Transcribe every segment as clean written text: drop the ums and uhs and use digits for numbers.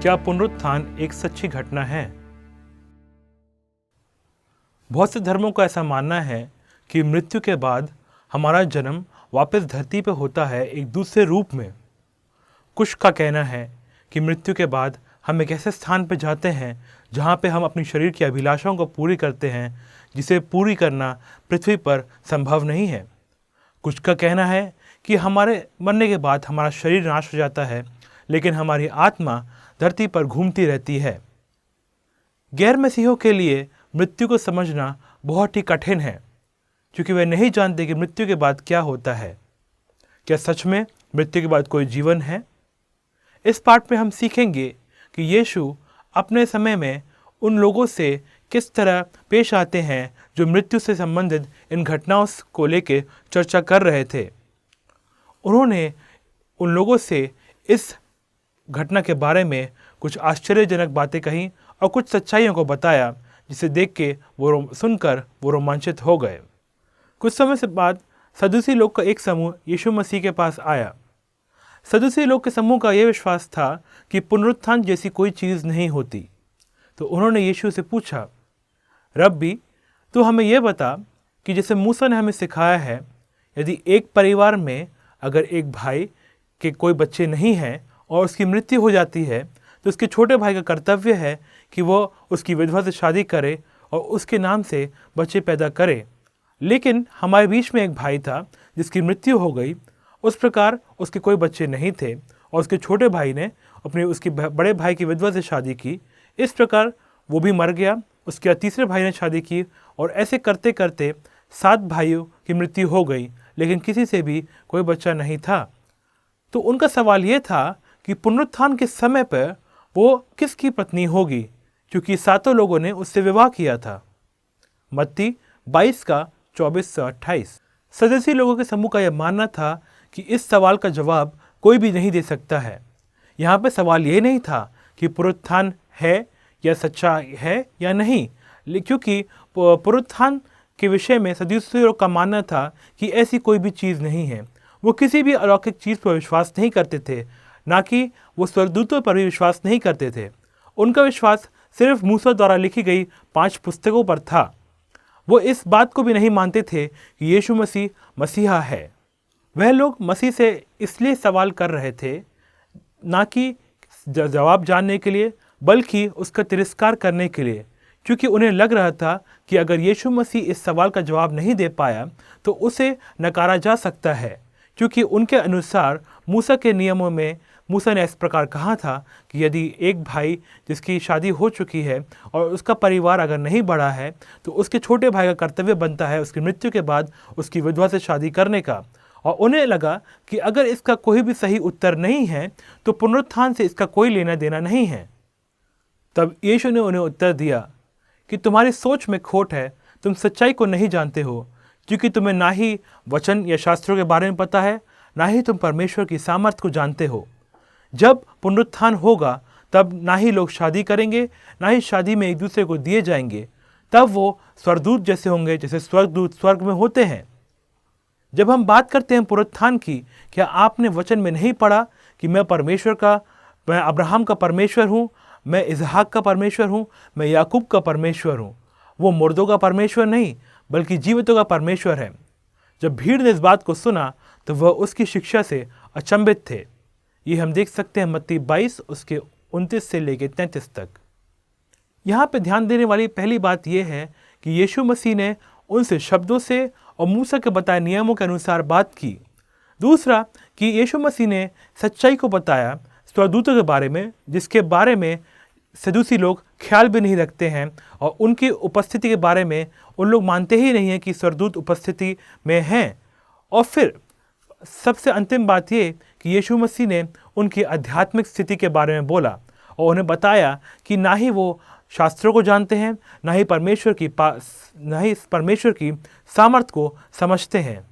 क्या पुनरुत्थान एक सच्ची घटना है? बहुत से धर्मों का ऐसा मानना है कि मृत्यु के बाद हमारा जन्म वापस धरती पर होता है एक दूसरे रूप में। कुछ का कहना है कि मृत्यु के बाद हम एक ऐसे स्थान पर जाते हैं जहाँ पे हम अपनी शरीर की अभिलाषाओं को पूरी करते हैं, जिसे पूरी करना पृथ्वी पर संभव नहीं है। कुछ का कहना है कि हमारे मरने के बाद हमारा शरीर नाश हो जाता है, लेकिन हमारी आत्मा धरती पर घूमती रहती है। गैर मसीहों के लिए मृत्यु को समझना बहुत ही कठिन है, क्योंकि वे नहीं जानते कि मृत्यु के बाद क्या होता है। क्या सच में मृत्यु के बाद कोई जीवन है? इस पाठ में हम सीखेंगे कि यीशु अपने समय में उन लोगों से किस तरह पेश आते हैं जो मृत्यु से संबंधित इन घटनाओं को लेकर चर्चा कर रहे थे। उन्होंने उन लोगों से इस घटना के बारे में कुछ आश्चर्यजनक बातें कहीं और कुछ सच्चाइयों को बताया, जिसे देख के सुनकर वो रोमांचित हो गए। कुछ समय से बाद सदूसी लोग का एक समूह यीशु मसीह के पास आया। सदूसी लोग के समूह का यह विश्वास था कि पुनरुत्थान जैसी कोई चीज़ नहीं होती। तो उन्होंने यीशु से पूछा, रब्बी, तू हमें यह बता कि जैसे मूसा ने हमें सिखाया है, यदि एक परिवार में अगर एक भाई के कोई बच्चे नहीं हैं और उसकी मृत्यु हो जाती है, तो उसके छोटे भाई का कर्तव्य है कि वो उसकी विधवा से शादी करे और उसके नाम से बच्चे पैदा करे। लेकिन हमारे बीच में एक भाई था जिसकी मृत्यु हो गई। उस प्रकार उसके कोई बच्चे नहीं थे और उसके छोटे भाई ने उसके बड़े भाई की विधवा से शादी की। इस प्रकार वो भी मर गया। उसके तीसरे भाई ने शादी की और ऐसे करते करते 7 भाइयों की मृत्यु हो गई, लेकिन किसी से भी कोई बच्चा नहीं था। तो उनका सवाल ये था कि पुनरुत्थान के समय पर वो किसकी पत्नी होगी, क्योंकि 7 लोगों ने उससे विवाह किया था। मत्ती 22 का 24 से 28। सदस्य लोगों के समूह का यह मानना था कि इस सवाल का जवाब कोई भी नहीं दे सकता है। यहाँ पे सवाल ये नहीं था कि पुनरुत्थान है या सच्चा है या नहीं, क्योंकि पुनरुत्थान के विषय में सदस्य लोग का मानना था कि ऐसी कोई भी चीज़ नहीं है। वो किसी भी अलौकिक चीज़ पर विश्वास नहीं करते थे, ना कि वो स्वर्गदूतों पर भी विश्वास नहीं करते थे। उनका विश्वास सिर्फ मूसा द्वारा लिखी गई 5 पुस्तकों पर था। वो इस बात को भी नहीं मानते थे कि यीशु मसीह मसीहा है। वह लोग मसीह से इसलिए सवाल कर रहे थे, ना कि जवाब जानने के लिए, बल्कि उसका तिरस्कार करने के लिए, क्योंकि उन्हें लग रहा था कि अगर यीशु मसीह इस सवाल का जवाब नहीं दे पाया तो उसे नकारा जा सकता है, क्योंकि उनके अनुसार मूसा के नियमों में मूसा ने इस प्रकार कहा था कि यदि एक भाई जिसकी शादी हो चुकी है और उसका परिवार अगर नहीं बढ़ा है, तो उसके छोटे भाई का कर्तव्य बनता है उसकी मृत्यु के बाद उसकी विधवा से शादी करने का। और उन्हें लगा कि अगर इसका कोई भी सही उत्तर नहीं है तो पुनरुत्थान से इसका कोई लेना देना नहीं है। तब यीशु ने उन्हें उत्तर दिया कि तुम्हारी सोच में खोट है, तुम सच्चाई को नहीं जानते हो, क्योंकि तुम्हें ना ही वचन या शास्त्रों के बारे में पता है, ना ही तुम परमेश्वर की सामर्थ्य को जानते हो। जब पुनरुत्थान होगा तब ना ही लोग शादी करेंगे, ना ही शादी में एक दूसरे को दिए जाएंगे। तब वो स्वर्गदूत जैसे होंगे, जैसे स्वर्गदूत स्वर्ग में होते हैं। जब हम बात करते हैं पुनरुत्थान की, क्या आपने वचन में नहीं पढ़ा कि मैं अब्राहम का परमेश्वर हूँ, मैं इसहाक का परमेश्वर हूँ, मैं याकूब का परमेश्वर हूँ। वो मुर्दों का परमेश्वर नहीं, बल्कि जीवितों का परमेश्वर है। जब भीड़ ने इस बात को सुना तो वह उसकी शिक्षा से अचंभित थे। ये हम देख सकते हैं मत्ती 22 उसके 29 से लेकर 33 तक। यहाँ पे ध्यान देने वाली पहली बात यह है कि यीशु मसीह ने उनसे शब्दों से और मूसा के बताए नियमों के अनुसार बात की। दूसरा कि यीशु मसीह ने सच्चाई को बताया स्वर्गदूतों के बारे में, जिसके बारे में सदूसी लोग ख्याल भी नहीं रखते हैं, और उनकी उपस्थिति के बारे में उन लोग मानते ही नहीं हैं कि स्वर्गदूत उपस्थिति में हैं। और फिर सबसे अंतिम बात ये कि यीशु मसीह ने उनकी आध्यात्मिक स्थिति के बारे में बोला और उन्हें बताया कि ना ही वो शास्त्रों को जानते हैं, ना ही परमेश्वर की सामर्थ्य को समझते हैं।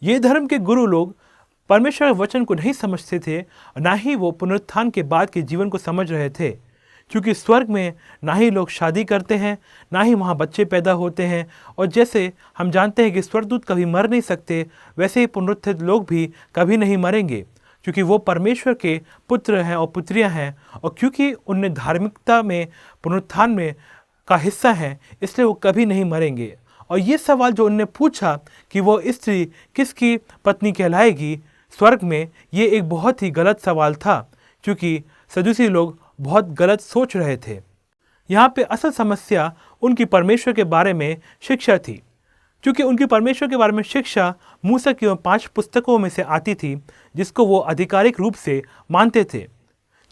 ये धर्म के गुरु लोग परमेश्वर के वचन को नहीं समझते थे, ना ही वो पुनरुत्थान के बाद के जीवन को समझ रहे थे, क्योंकि स्वर्ग में ना ही लोग शादी करते हैं, ना ही वहाँ बच्चे पैदा होते हैं। और जैसे हम जानते हैं कि स्वर्गदूत कभी मर नहीं सकते, वैसे ही पुनरुत्थित लोग भी कभी नहीं मरेंगे। क्योंकि वो परमेश्वर के पुत्र हैं और पुत्रियां हैं, और क्योंकि उनने धार्मिकता में पुनरुत्थान में का हिस्सा हैं, इसलिए वो कभी नहीं मरेंगे। और ये सवाल जो उनने पूछा कि वो स्त्री किसकी पत्नी कहलाएगी स्वर्ग में, ये एक बहुत ही गलत सवाल था, क्योंकि सदूसी लोग बहुत गलत सोच रहे थे। यहाँ पे असल समस्या उनकी परमेश्वर के बारे में शिक्षा थी, क्योंकि उनकी परमेश्वर के बारे में शिक्षा मूसा की 5 पुस्तकों में से आती थी, जिसको वो आधिकारिक रूप से मानते थे।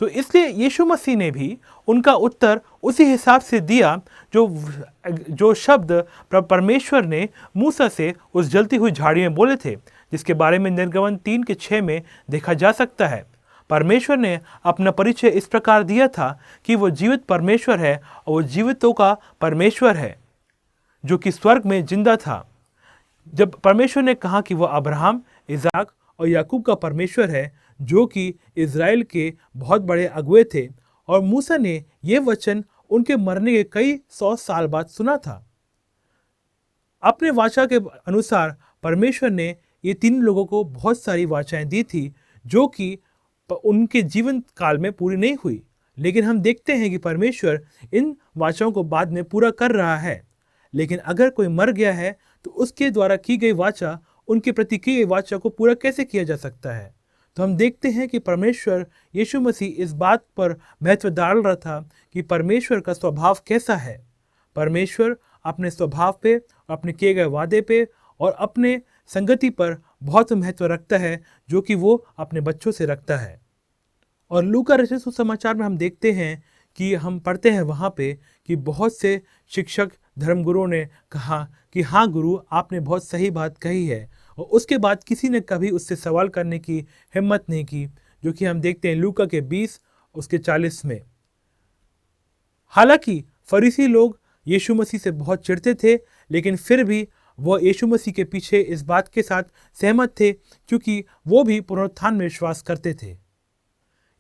तो इसलिए यीशु मसीह ने भी उनका उत्तर उसी हिसाब से दिया जो शब्द परमेश्वर ने मूसा से उस जलती हुई झाड़ी में बोले थे, जिसके बारे में निर्गमन 3:6 में देखा जा सकता है। परमेश्वर ने अपना परिचय इस प्रकार दिया था कि वो जीवित परमेश्वर है और वो जीवितों का परमेश्वर है, जो कि स्वर्ग में जिंदा था। जब परमेश्वर ने कहा कि वो अब्राहम, इज़ाक और याकूब का परमेश्वर है, जो कि इज़राइल के बहुत बड़े अगुए थे, और मूसा ने ये वचन उनके मरने के कई 100 साल बाद सुना था। अपने वाचा के अनुसार परमेश्वर ने ये 3 लोगों को बहुत सारी वाचाएं दी थी, जो कि उनके जीवन काल में पूरी नहीं हुई, लेकिन हम देखते हैं कि परमेश्वर इन वाचाओं को बाद में पूरा कर रहा है। लेकिन अगर कोई मर गया है तो उसके द्वारा की गई वाचा, उनके प्रति की गई वाचा को पूरा कैसे किया जा सकता है? तो हम देखते हैं कि परमेश्वर यीशु मसीह इस बात पर महत्व डाल रहा था कि परमेश्वर का स्वभाव कैसा है। परमेश्वर अपने स्वभाव पे, अपने किए गए वादे पे और अपने संगति पर बहुत महत्व रखता है, जो कि वो अपने बच्चों से रखता है। और लूका रचित सुसमाचार में हम देखते हैं कि हम पढ़ते हैं वहाँ पे कि बहुत से शिक्षक धर्मगुरुओं ने कहा कि हाँ गुरु, आपने बहुत सही बात कही है, और उसके बाद किसी ने कभी उससे सवाल करने की हिम्मत नहीं की, जो कि हम देखते हैं लूका के 20 उसके 40 में। हालांकि फरीसी लोग यीशु मसीह से बहुत चिढ़ते थे, लेकिन फिर भी वो यीशु मसीह के पीछे इस बात के साथ सहमत थे, क्योंकि वो भी पुनरुत्थान में विश्वास करते थे।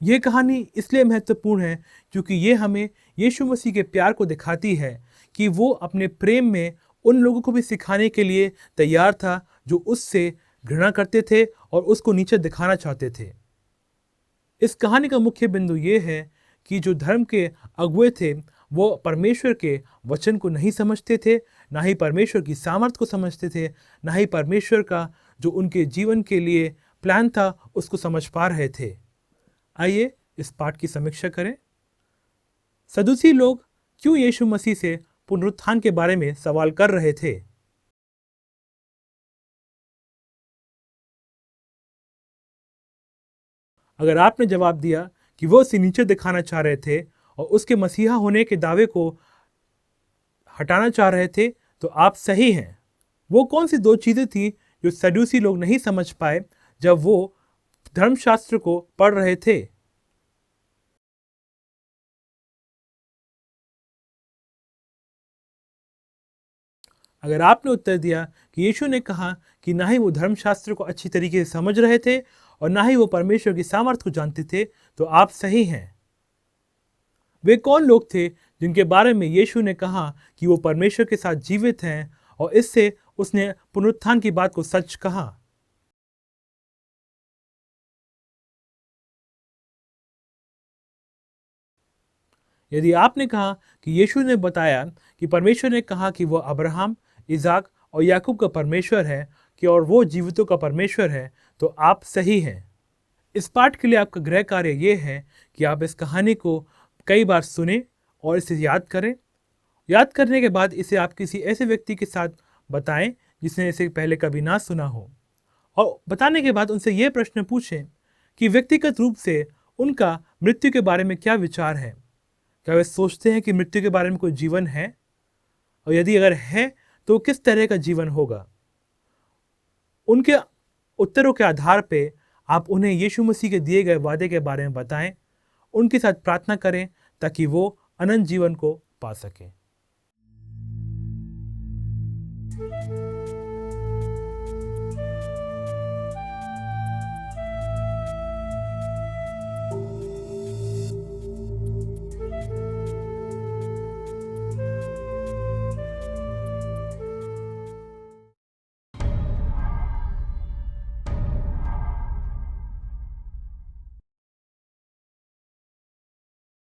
ये कहानी इसलिए महत्वपूर्ण है क्योंकि ये हमें यीशु मसीह के प्यार को दिखाती है कि वो अपने प्रेम में उन लोगों को भी सिखाने के लिए तैयार था जो उससे घृणा करते थे और उसको नीचे दिखाना चाहते थे। इस कहानी का मुख्य बिंदु ये है कि जो धर्म के अगुए थे वो परमेश्वर के वचन को नहीं समझते थे, ना ही परमेश्वर की सामर्थ को समझते थे, ना ही परमेश्वर का जो उनके जीवन के लिए प्लान था उसको समझ पा रहे थे। आइए इस पाठ की समीक्षा करें। सदूसी लोग क्यों यीशु मसीह से पुनरुत्थान के बारे में सवाल कर रहे थे? अगर आपने जवाब दिया कि वो उसे नीचे दिखाना चाह रहे थे और उसके मसीहा होने के दावे को हटाना चाह रहे थे, तो आप सही हैं। वो कौन सी 2 चीजें थी जो सदूसी लोग नहीं समझ पाए जब वो धर्मशास्त्र को पढ़ रहे थे? अगर आपने उत्तर दिया कि यीशु ने कहा कि ना ही वो धर्मशास्त्र को अच्छी तरीके से समझ रहे थे और ना ही वो परमेश्वर की सामर्थ को जानते थे, तो आप सही हैं। वे कौन लोग थे जिनके बारे में यीशु ने कहा कि वो परमेश्वर के साथ जीवित हैं और इससे उसने पुनरुत्थान की बात को सच कहा? यदि आपने कहा कि यीशु ने बताया कि परमेश्वर ने कहा कि वो अब्राहम, इज़ाक और याकूब का परमेश्वर है कि और वो जीवितों का परमेश्वर है, तो आप सही हैं। इस पाठ के लिए आपका गृह कार्य ये है कि आप इस कहानी को कई बार सुने और इसे याद करें। याद करने के बाद इसे आप किसी ऐसे व्यक्ति के साथ बताएं जिसने इसे पहले कभी ना सुना हो, और बताने के बाद उनसे ये प्रश्न पूछें कि व्यक्तिगत रूप से उनका मृत्यु के बारे में क्या विचार है। क्या वे सोचते हैं कि मृत्यु के बारे में कोई जीवन है, और यदि अगर है तो किस तरह का जीवन होगा? उनके उत्तरों के आधार पे आप उन्हें यीशु मसीह के दिए गए वादे के बारे में बताएं, उनके साथ प्रार्थना करें ताकि वो अनंत जीवन को पा सकें।